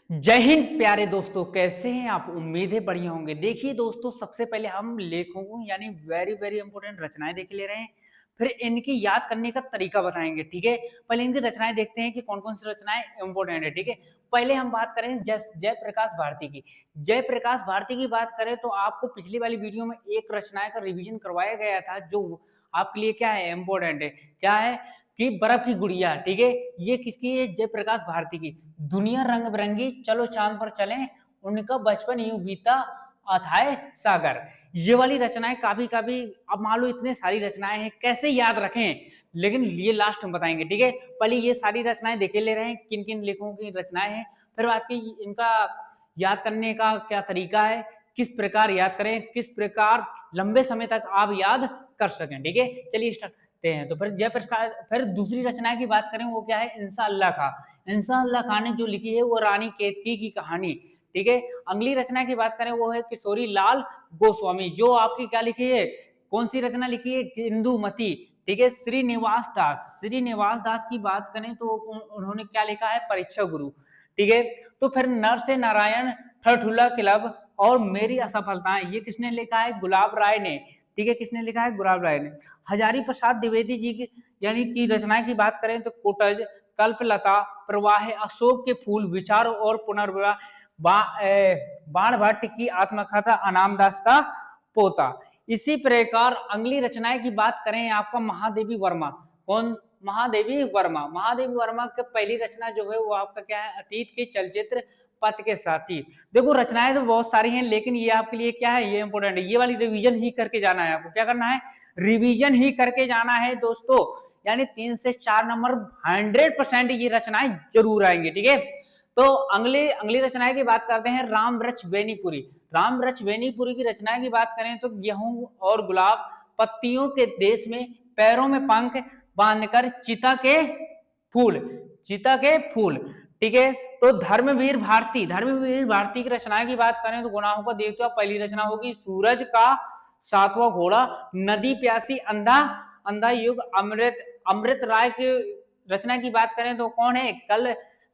जय हिंद प्यारे दोस्तों, कैसे हैं आप? उम्मीद है बढ़िया होंगे। देखिए दोस्तों, सबसे पहले हम लेखकों यानी वेरी वेरी इंपॉर्टेंट रचनाएं देख ले रहे हैं। फिर इनकी याद करने का तरीका बताएंगे, ठीक है। पहले इनकी रचनाएं देखते हैं कि कौन कौन सी रचनाएं इंपॉर्टेंट है, ठीक है। पहले हम बात करें जयप्रकाश भारती की। जयप्रकाश भारती की बात करें तो आपको पिछली वाली वीडियो में एक रचनाएं का रिवीजन करवाया गया था, जो आपके लिए क्या है, इंपॉर्टेंट है। क्या है कि बर्फ की गुड़िया, ठीक है। ये किसकी है? जयप्रकाश भारती की। दुनिया रंग बिरंगी, चलो चांद पर चलें, उनका बचपन यूं बीता, अथाह सागर। ये वाली रचनाएं काफी काफी, अब मान लो इतने सारी रचनाएं हैं, कैसे याद रखें, लेकिन ये लास्ट हम बताएंगे, ठीक है। पहले ये सारी रचनाएं देखे ले रहे हैं किन किन लेखकों की रचनाएं हैं, फिर बात की इनका याद करने का क्या तरीका है, किस प्रकार याद करें, किस प्रकार लंबे समय तक आप याद कर सकें, ठीक है। चलिए स्टार्ट हैं। तो फिर जयप्रकाश, फिर दूसरी रचना की बात करें, वो क्या है? इंशाअल्लाह खां। इंशाअल्लाह खां ने जो लिखी है वो रानी केतकी की कहानी, ठीक है। अगली रचना की बात करें, वो है किशोरी लाल गोस्वामी, जो आपकी क्या लिखी है, कौन सी रचना लिखी है? इंदुमती, ठीक है। श्रीनिवास दास, श्रीनिवास दास की बात करें तो उन्होंने क्या लिखा है? परीक्षा गुरु, ठीक है। तो फिर नर से नारायण, ठठुला क्लब और मेरी असफलताएं, ये किसने लिखा है? गुलाब राय ने, ठीक है। किसने लिखा है? गुलाब राय ने। हजारी प्रसाद द्विवेदी जी की यानी कि रचनाएं की बात करें तो कोटज, कल्पलता, प्रवाह, अशोक के फूल, विचार और पुनर्विवाह, बाण भट्ट की आत्मकथा, अनामदास का पोता। इसी प्रकार अगली रचनाएं की बात करें आपका महादेवी वर्मा। कौन? महादेवी वर्मा। महादेवी वर्मा की पहली रचना जो है वो आपका क्या है? अतीत के चलचित्र पथ के साथी। देखो रचनाएं तो बहुत सारी हैं, लेकिन ये आपके लिए क्या है, ये इंपोर्टेंट है। ये वाली रिवीजन ही करके जाना है आपको। क्या करना है? रिवीजन ही करके जाना है दोस्तों। यानी 3 से 4 नंबर 100% ये रचनाएं जरूर आएंगी, ठीक है। तो अगली अगली रचनाएं की बात करते हैं, राम वृक्ष बेनीपुरी। राम वृक्ष बेनीपुरी की रचनाएं की बात करें तो गेहूं और गुलाब, पत्तियों के देश में, पैरों में पंख बांधकर, चिता के फूल, चिता के फूल, ठीक है। तो धर्मवीर भारती, धर्मवीर भारती की रचनाएं की बात करें तो गुनाहों का देवता, पहली रचना होगी सूरज का सातवां घोड़ा, नदी प्यासी, अंधा अंधा युग, अमृत अमृत राय की रचना की बात करें तो कौन है?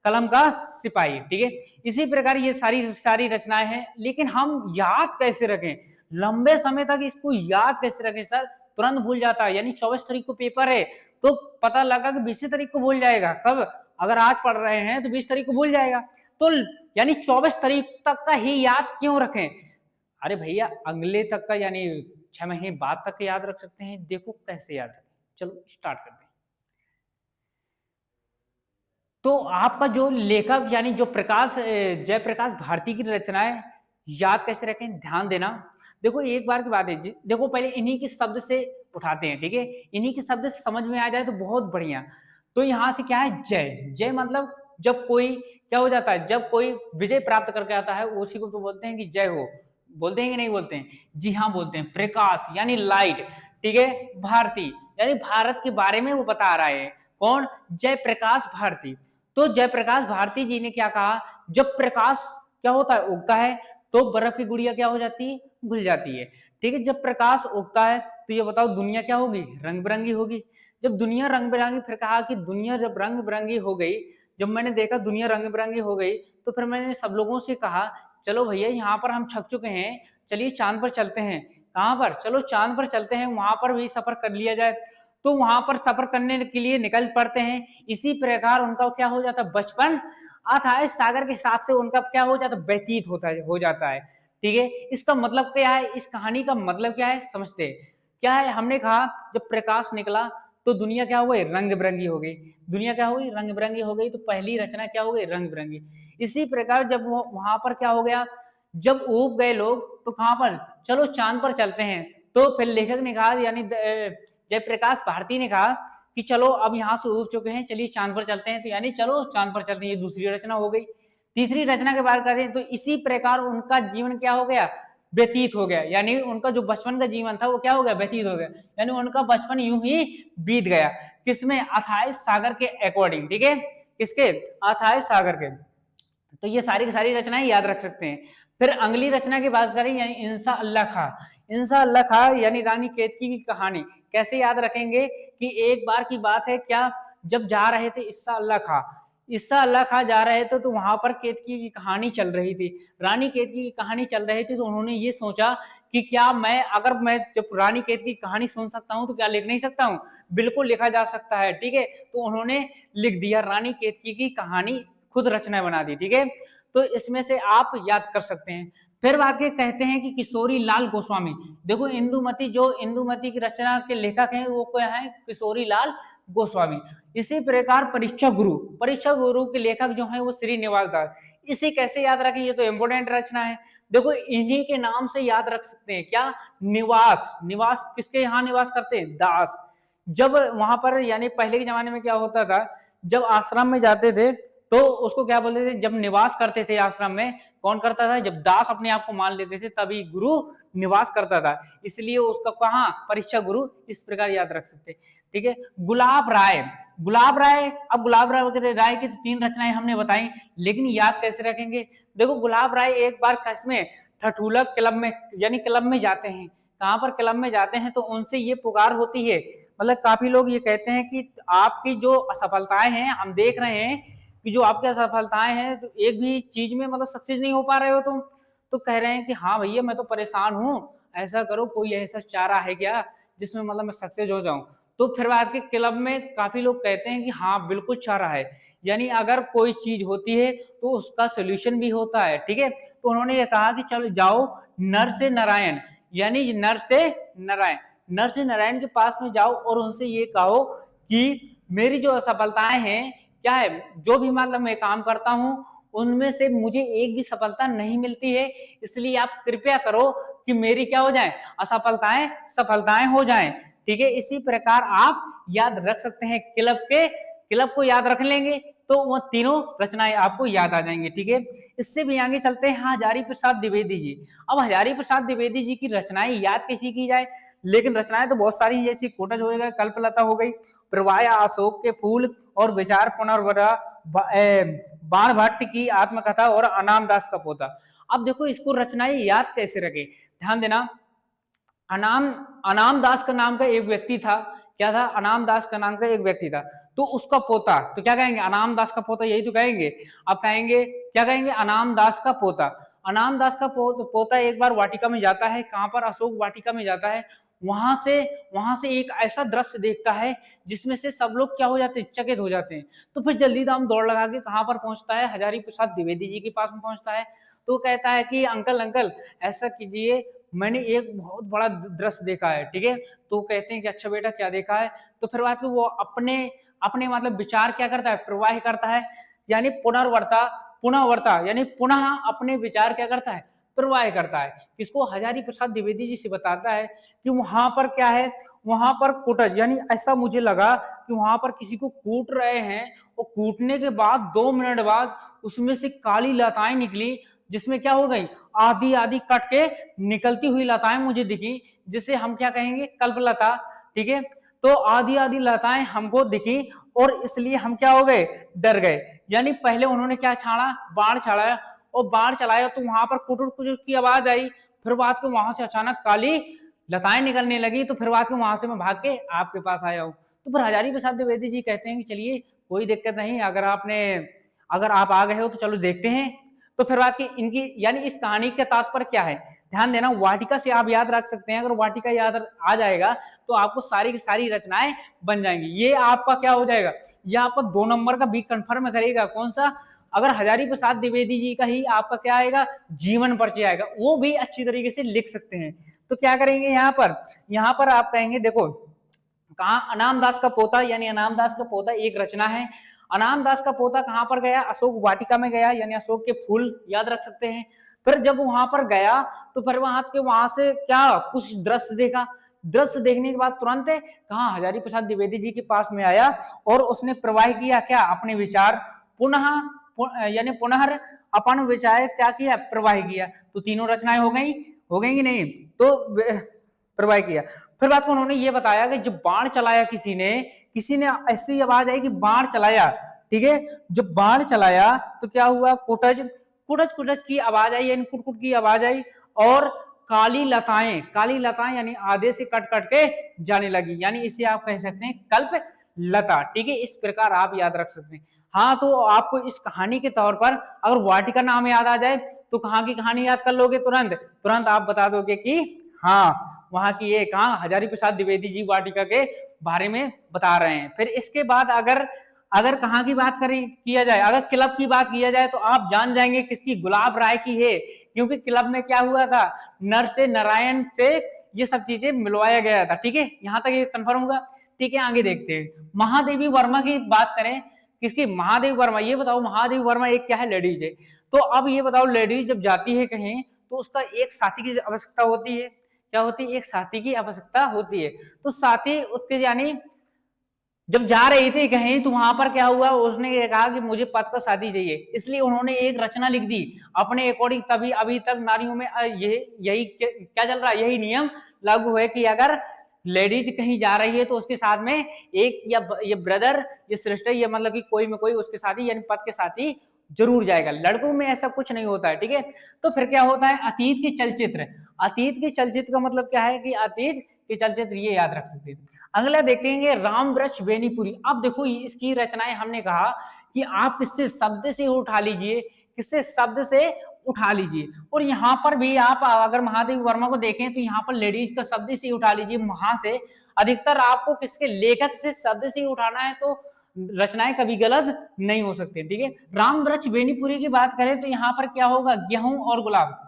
कलम का सिपाही, ठीक है। इसी प्रकार ये सारी सारी रचनाएं हैं, लेकिन हम याद कैसे रखें, लंबे समय तक इसको याद कैसे रखें? सर तुरंत भूल जाता है। यानी 24 तारीख को पेपर है तो पता लगा कि 20 तारीख को भूल जाएगा। कब? अगर आज पढ़ रहे हैं तो 20 तारीख को भूल जाएगा। तो यानी 24 तारीख तक का ही याद क्यों रखें? अरे भैया अगले तक का यानी 6 महीने बाद तक याद रख सकते हैं। देखो कैसे याद रखें। चलो स्टार्ट करते हैं। तो आपका जो लेखक यानी जो जयप्रकाश भारती की रचनाएं याद कैसे रखें, ध्यान देना। देखो एक बार की बात है, देखो पहले इन्हीं के शब्द से उठाते हैं, ठीक है। इन्हीं के शब्द से समझ में आ जाए तो बहुत बढ़िया। तो यहाँ से क्या है? जय। जय मतलब जब कोई क्या हो जाता है, जब कोई विजय प्राप्त करके आता है उसी को तो बोलते हैं कि जय हो। बोलते हैं कि नहीं बोलते हैं? जी हाँ बोलते हैं। प्रकाश यानी लाइट, ठीक है। भारती यानी भारत के बारे में वो बता रहा है। कौन? जयप्रकाश भारती। तो जयप्रकाश भारती जी ने क्या कहा, जब प्रकाश क्या होता है? उगता है, तो बर्फ की गुड़िया क्या हो जाती है? घुल जाती है, ठीक है। जब प्रकाश उगता है तो ये बताओ दुनिया क्या होगी? रंग बिरंगी होगी। जब दुनिया रंग बिरंगी, फिर कहा कि दुनिया जब रंग बिरंगी हो गई, जब मैंने देखा दुनिया रंग बिरंगी हो गई, तो फिर मैंने सब लोगों से कहा चलो भैया यहाँ पर हम छप चुके हैं, चलिए चांद पर चलते हैं। कहां पर? चलो चांद पर चलते हैं, वहां पर भी सफर कर लिया जाए। तो वहां पर सफर करने के लिए निकल पड़ते हैं। इसी प्रकार उनका क्या हो जाता है? बचपन अथाह सागर के हिसाब से उनका क्या हो जाता है? व्यतीत हो जाता है, ठीक है। इसका मतलब क्या है? इस कहानी का मतलब क्या है? समझते हैं क्या है? हमने कहा जब प्रकाश निकला तो दुनिया क्या हो गई? रंग बिरंगी हो गई। दुनिया क्या हो गई? रंग बिरंगी हो गई। तो पहली रचना क्या हो गई? रंग बिरंगी। इसी प्रकार जब वो वहां पर क्या हो गया, जब उग गए लोग, तो कहां पर? चलो चांद पर चलते हैं। तो फिर लेखक ने कहा यानी जयप्रकाश भारती ने कहा कि चलो अब यहाँ से उग चुके हैं, चलिए चांद पर चलते हैं। तो यानी चलो चांद पर चलते हैं, ये दूसरी रचना हो गई। तीसरी रचना की बात करें तो इसी प्रकार उनका जीवन क्या हो गया? व्यतीत हो गया। यानी उनका जो बचपन का जीवन था वो क्या हो गया? व्यतीत हो गया। यानी उनका बचपन यूं ही बीत गया। किसमें? अथाह सागर के अकॉर्डिंग, ठीक है। किसके? अथाह सागर के। तो ये सारी की सारी रचनाएं याद रख सकते हैं। फिर अगली रचना की बात करें यानी इंसा अल्लाह खां। इंसा अल्लाह खां यानी रानी केतकी की कहानी। कैसे याद रखेंगे कि एक बार की बात है क्या, जब जा रहे थे इंसा अल्लाह खां, ईसा अल्लाह खा जा रहे थे तो वहां पर केतकी की कहानी चल रही थी, रानी केतकी की कहानी चल रही थी, तो उन्होंने ये सोचा कि क्या मैं, अगर मैं जब रानी केतकी की कहानी सुन सकता हूं तो क्या लिख नहीं सकता हूं? बिल्कुल लिखा जा सकता है, ठीक है। तो उन्होंने लिख दिया, रानी केतकी की कहानी, खुद रचना बना दी, ठीक है। तो इसमें से आप याद कर सकते हैं। फिर आगे कहते हैं कि किशोरी लाल गोस्वामी, देखो इंदुमती, जो इंदुमती की रचना के लेखक हैं वो क्या है? किशोरी लाल गोस्वामी। इसी प्रकार परीक्षा गुरु के लेखक जो है वो श्रीनिवास दास। इसे कैसे याद रखें? ये तो इंपोर्टेंट रचना है। देखो इन्हीं के नाम से याद रख सकते हैं, क्या? निवास, निवास किसके यहाँ निवास करते हैं? दास। जब वहां पर, यानी पहले के जमाने में क्या होता था, जब आश्रम में जाते थे तो उसको क्या बोलते थे? जब निवास करते थे आश्रम में, कौन करता था? जब दास अपने आप को मान लेते थे तभी गुरु निवास करता था, इसलिए उसका कहा परीक्षा गुरु, इस प्रकार याद रख सकते, ठीक है। गुलाब राय, गुलाब राय, अब गुलाब राय की तो 3 रचनाएं हमने बताई, लेकिन याद कैसे रखेंगे? देखो गुलाब राय एक बार कसमें ठठुलक क्लब में, यानी क्लब में जाते हैं। कहां पर? क्लब में जाते हैं, तो उनसे ये पुकार होती है, मतलब काफी लोग ये कहते हैं कि आपकी जो असफलताएं हैं, हम देख रहे हैं कि जो आपकी असफलताएं हैं, तो एक भी चीज में मतलब सक्सेस नहीं हो पा रहे हो तुम, तो कह रहे हैं कि हाँ भैया मैं तो परेशान हूँ, ऐसा करो, कोई ऐसा चारा है क्या जिसमें मतलब मैं सक्सेस हो जाऊं? तो फिर बाद के क्लब में काफी लोग कहते हैं कि हाँ बिल्कुल चारा है, यानी अगर कोई चीज होती है तो उसका सोल्यूशन भी होता है, ठीक है। तो उन्होंने ये कहा कि चलो जाओ नर से नारायण, यानी नर से नारायण, नर से नारायण के पास में जाओ और उनसे ये कहो कि मेरी जो असफलताएं हैं, क्या है, जो भी मतलब मैं काम करता हूं उनमें से मुझे एक भी सफलता नहीं मिलती है, इसलिए आप कृपया करो कि मेरी क्या हो जाए? असफलताएं सफलताएं हो जाएं, ठीक है। इसी प्रकार आप याद रख सकते हैं, क्लब को याद रख लेंगे तो वो तीनों रचनाएं आपको याद आ जाएंगी, ठीक है। इससे भी आगे चलते हैं हजारी प्रसाद द्विवेदी जी। अब हजारी प्रसाद द्विवेदी जी की रचनाएं याद कैसी की जाए? लेकिन रचनाएं तो बहुत सारी हैं, जैसे कोटज हो गया, कल्पलता हो गई, प्रवाह अशोक के फूल और विचार पुनर्वरा, बाण भट्ट की आत्मकथा और अनाम दास का पोता। अब देखो इसको रचनाएं याद कैसे रखे, ध्यान देना। अनाम अनाम दास का नाम का एक व्यक्ति था, क्या था? अनाम दास का नाम का एक व्यक्ति था, तो उसका पोता, तो क्या कहेंगे? अनाम दास का पोता, यही तो कहेंगे। अब कहेंगे क्या कहेंगे? अनाम दास का पोता। अनाम दास का पोता एक बार वाटिका में जाता है, कहां पर? अशोक वाटिका में जाता है। वहां से एक ऐसा दृश्य देखता है जिसमें से सब लोग क्या हो जाते हैं? चकित हो जाते हैं। तो फिर जल्दी दाम दौड़ लगा के कहां पर पहुंचता है? हजारी प्रसाद द्विवेदी जी के पास में पहुंचता है। तो कहता है कि अंकल अंकल ऐसा कीजिए, मैंने एक बहुत बड़ा दृश्य देखा है, ठीक है। तो कहते हैं कि अच्छा बेटा क्या देखा है? तो फिर बात वो अपने अपने मतलब विचार क्या करता है? प्रवाह करता है, यानी पुनर्वर्ता यानी पुनः अपने विचार क्या करता है? प्रवाह करता है। किसको? हजारी प्रसाद द्विवेदी जी से बताता है कि वहां पर क्या है? वहां पर कुटज, यानी ऐसा मुझे लगा कि वहां पर किसी को कूट रहे हैं, और कूटने के बाद 2 मिनट बाद उसमें से काली लताएं निकली, जिसमें क्या हो गई? आधी आधी कट के निकलती हुई लताएं मुझे दिखी, जिसे हम क्या कहेंगे? कल्पलता, ठीक है। तो आधी आधी लताएं हमको दिखी और इसलिए हम क्या हो गए? डर गए। यानी पहले उन्होंने क्या छाड़ा? बाण चलाया, और बाण चलाया तो वहां पर कुटुर कुटुर की आवाज आई, फिर बात को वहां से अचानक काली लताएं निकलने लगी, तो फिर बात को वहां से मैं भाग के आपके पास आया हूं। तो फिर हजारी प्रसाद द्विवेदी जी कहते हैं कि चलिए कोई दिक्कत नहीं, अगर आप आ गए हो तो चलो देखते हैं। तो फिर बात की इनकी, यानी इस कहानी का तात्पर्य क्या है? ध्यान देना, वाटिका से आप याद रख सकते हैं, अगर वाटिका याद आ जाएगा तो आपको सारी की सारी रचनाएं बन जाएंगी। ये आपका क्या हो जाएगा? ये आपका 2 नंबर का बी कंफर्म करेगा। कौन सा? अगर हजारी प्रसाद द्विवेदी जी का ही आपका क्या आएगा? जीवन परिचय आएगा, वो भी अच्छी तरीके से लिख सकते हैं। तो क्या करेंगे यहाँ पर आप कहेंगे, देखो कहा अनाम दास का पोता, यानी अनाम दास का पोता एक रचना है। अनाम दास का पोता कहां पर गया? अशोक वाटिका में गया, यानी अशोक के फूल याद रख सकते हैं। फिर जब वहां पर गया तो फिर वहां से क्या कुछ दृश्य देखा। दृश्य देखने के बाद तुरंत कहा हजारी प्रसाद द्विवेदी जी के पास में आया और उसने प्रवाह किया क्या? अपने विचार यानी पुनः अपन विचार क्या किया? प्रवाह किया। तो तीनों रचनाएं हो गई कि नहीं? तो प्रवाह किया। फिर बात को उन्होंने ये बताया कि जब बाण चलाया किसी ने ऐसी आवाज आई कि बाण चलाया, ठीक है। जब बाण चलाया तो क्या हुआ? कुटज कुटज कुटज की आवाज आई, यानी कुट कुट की आवाज आई, और काली लताएं यानी आधे से कट कट के जाने लगी, यानी इसे आप कह सकते हैं कल्प लता, ठीक है। इस प्रकार आप याद रख सकते हैं। हाँ, तो आपको इस कहानी के तौर पर अगर वाटिका नाम याद आ जाए तो कहाँ की कहानी याद कर लोगे? तुरंत तुरंत आप बता दोगे कि हाँ, वहां की ये कहाँ हजारी प्रसाद द्विवेदी जी वाटिका के बारे में बता रहे हैं। फिर इसके बाद अगर अगर कहाँ की बात करें किया जाए, अगर क्लब की बात किया जाए तो आप जान जाएंगे किसकी, गुलाब राय की है। क्योंकि क्लब में क्या हुआ था, नर से नारायण से ये सब चीजें मिलवाया गया था। ठीक है, यहां तक ये कंफर्म हुआ। ठीक है, आगे देखते हैं। महादेवी वर्मा की बात करें, किसकी, महादेवी वर्मा। ये बताओ महादेवी वर्मा एक क्या है, लेडीज है। तो अब ये बताओ, लेडीज जब जाती है कहीं तो उसका एक साथी की आवश्यकता होती है। क्या होती है? एक साथी की आवश्यकता होती है। तो साथी उसके यानी जब जा रही थी कहीं तो वहां पर क्या हुआ, उसने कहा कि मुझे पद का साथी चाहिए, इसलिए उन्होंने एक रचना लिख दी अपने अकॉर्डिंग। तभी अभी तक नारियों में यही क्या चल रहा है, यही नियम लागू है कि अगर लेडीज कहीं जा रही है तो उसके साथ में एक या ये ब्रदर ये सिस्टर ये मतलब कि कोई में कोई उसके साथी यानी पद के साथी जरूर जाएगा। लड़कों में ऐसा कुछ नहीं होता है। ठीक है, तो फिर क्या होता है, अतीत के चलचित्र। अतीत के चलचित्र का मतलब क्या है कि अतीत के चलचित्र, ये याद रख सकते हैं। अगला देखेंगे राम वृक्ष बेनीपुरी। अब देखो इसकी रचनाएं हमने कहा कि आप किससे, शब्द से उठा लीजिए, किससे, शब्द से उठा लीजिए। और यहाँ पर भी आप अगर महादेवी वर्मा को देखें तो यहाँ पर लेडीज का शब्द से उठा लीजिए, वहां से अधिकतर आपको किसके, लेखक से शब्द से उठाना है तो रचनाएं कभी गलत नहीं हो सकती। ठीक है, राम वृक्ष बेनीपुरी की बात करें तो यहाँ पर क्या होगा, गेहूं और गुलाब।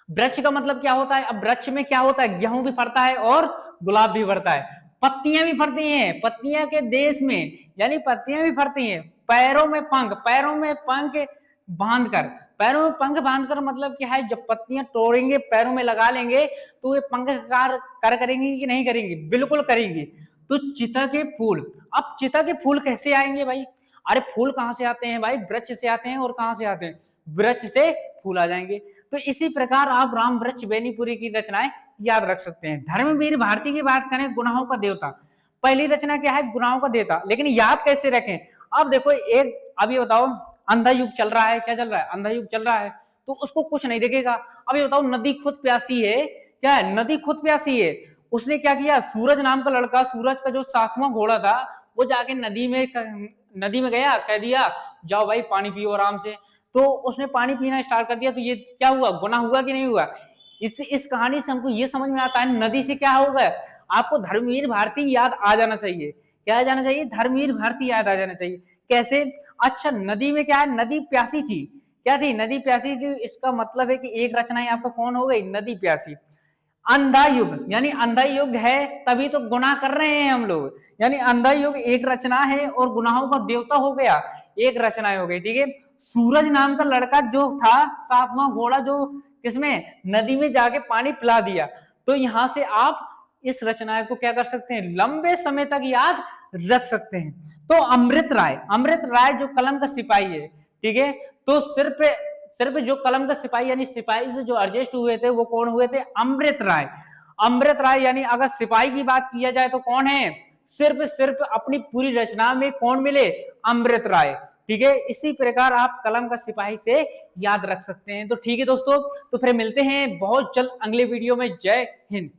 वृक्ष का मतलब क्या होता है, अब वृक्ष में क्या होता है, गेहूं भी फरता है और गुलाब भी फरता है, पत्तियां भी फरती हैं, पत्तियां के देश में यानी पत्तियां भी फरती हैं। पैरों में पंख, पैरों में पंख बांधकर, पैरों में पंख बांधकर मतलब क्या है, जब पत्तियां तोड़ेंगे पैरों में लगा लेंगे तो ये पंख कर करेंगी कि नहीं करेंगी, बिल्कुल करेंगी। तो चिता के फूल, अब चिता के फूल कैसे आएंगे भाई, अरे फूल कहां से आते हैं भाई, वृक्ष से आते हैं। और कहां से आते हैं, वृक्ष से फूल आ जाएंगे। तो इसी प्रकार आप राम वृक्ष बेनीपुरी की रचनाएं याद रख सकते हैं। धर्मवीर भारती की बात करें, गुनाहों का देवता, पहली रचना क्या है, गुनाहों का देवता। लेकिन याद कैसे रखें, अब देखो एक, अब ये बताओ अंधा युग चल रहा है, क्या चल रहा है, अंधा युग चल रहा है, तो उसको कुछ नहीं देखेगा। अब ये बताओ नदी खुद प्यासी है, क्या है, नदी खुद प्यासी है। उसने क्या किया, सूरज नाम का लड़का, सूरज का जो 7वां घोड़ा था, वो जाके नदी में गया, कह दिया जाओ भाई पानी पियो आराम से। तो उसने पानी पीना स्टार्ट कर दिया, तो ये क्या हुआ, गुनाह हुआ कि नहीं हुआ। इस कहानी से हमको ये समझ में आता है नदी से क्या होगा, आपको धर्मवीर भारती याद आ जाना चाहिए। क्या आ जाना चाहिए, धर्मवीर भारती याद आ जाना चाहिए। कैसे, अच्छा नदी में क्या है, नदी प्यासी थी, क्या थी, नदी प्यासी थी। इसका मतलब है कि एक रचना आपका कौन हो गई, नदी प्यासी। अंधा युग, यानी अंधा युग है तभी तो गुनाह कर रहे हैं हम लोग, यानी अंधा युग एक रचना है और गुनाहों का देवता हो गया, एक रचना हो गई। ठीक है, सूरज नाम का लड़का जो था, 7वां घोड़ा जो किसमें, नदी में जाके पानी पिला दिया। तो यहां से आप इस रचना को क्या कर सकते हैं, लंबे समय तक याद रख सकते हैं। तो अमृत राय, अमृत राय जो कलम का सिपाही है, ठीक है, तो सिर्फ जो कलम का सिपाही यानी सिपाही से जो एडजस्ट हुए थे वो कौन हुए थे, अमृत राय। अमृत राय यानी अगर सिपाही की बात किया जाए तो कौन है, सिर्फ अपनी पूरी रचना में कौन मिले, अमृत राय। ठीक है, इसी प्रकार आप कलम का सिपाही से याद रख सकते हैं। तो ठीक है दोस्तों, तो फिर मिलते हैं बहुत जल्द अगले वीडियो में। जय हिंद।